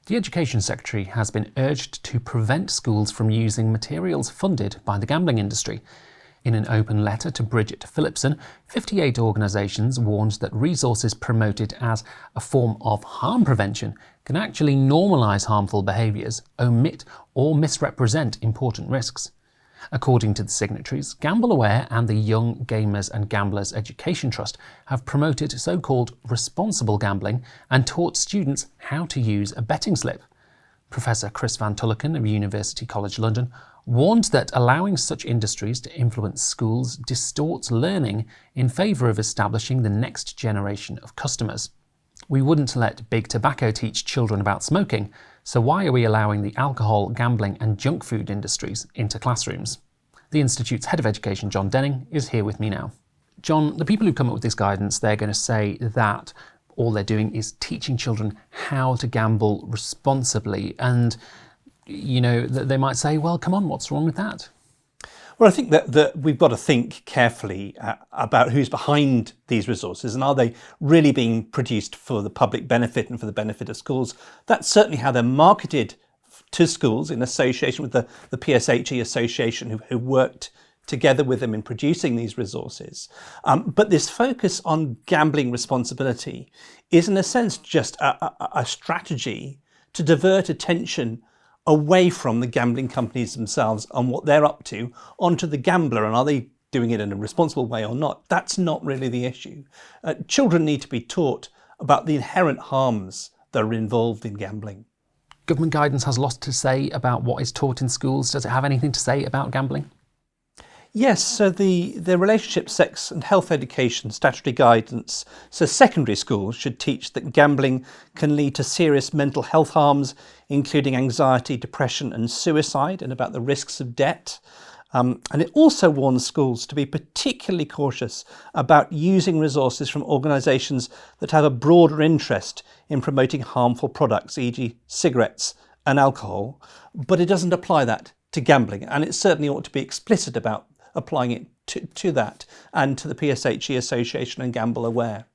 The Education Secretary has been urged to prevent schools from using materials funded by the gambling industry. In an open letter to Bridget Phillipson, 58 organisations warned that resources promoted as a form of harm prevention can actually normalise harmful behaviours, omit or misrepresent important risks. According to the signatories, GambleAware and the Young Gamers and Gamblers Education Trust have promoted so-called responsible gambling and taught students how to use a betting slip. Professor Chris Van Tullochen of University College London warned that allowing such industries to influence schools distorts learning in favour of establishing the next generation of customers. We wouldn't let big tobacco teach children about smoking, so why are we allowing the alcohol, gambling and junk food industries into classrooms? The Institute's Head of Education, John Denning, is here with me now. John, the people who come up with this guidance, they're going to say that all they're doing is teaching children how to gamble responsibly, and they might say, well, come on, what's wrong with that? Well, I think that we've got to think carefully about who's behind these resources and are they really being produced for the public benefit and for the benefit of schools. That's certainly how they're marketed to schools in association with the PSHE Association who worked together with them in producing these resources. But this focus on gambling responsibility is in a sense just a strategy to divert attention away from the gambling companies themselves and what they're up to onto the gambler, and are they doing it in a responsible way or not? That's not really the issue. Children need to be taught about the inherent harms that are involved in gambling. Government guidance has lots to say about what is taught in schools. Does it have anything to say about gambling? Yes, so the Relationship, Sex and Health Education statutory guidance says secondary schools should teach that gambling can lead to serious mental health harms, including anxiety, depression and suicide, and about the risks of debt. And it also warns schools to be particularly cautious about using resources from organisations that have a broader interest in promoting harmful products, e.g. cigarettes and alcohol, but it doesn't apply that to gambling, and it certainly ought to be explicit about applying it to that and to the PSHE Association and GambleAware.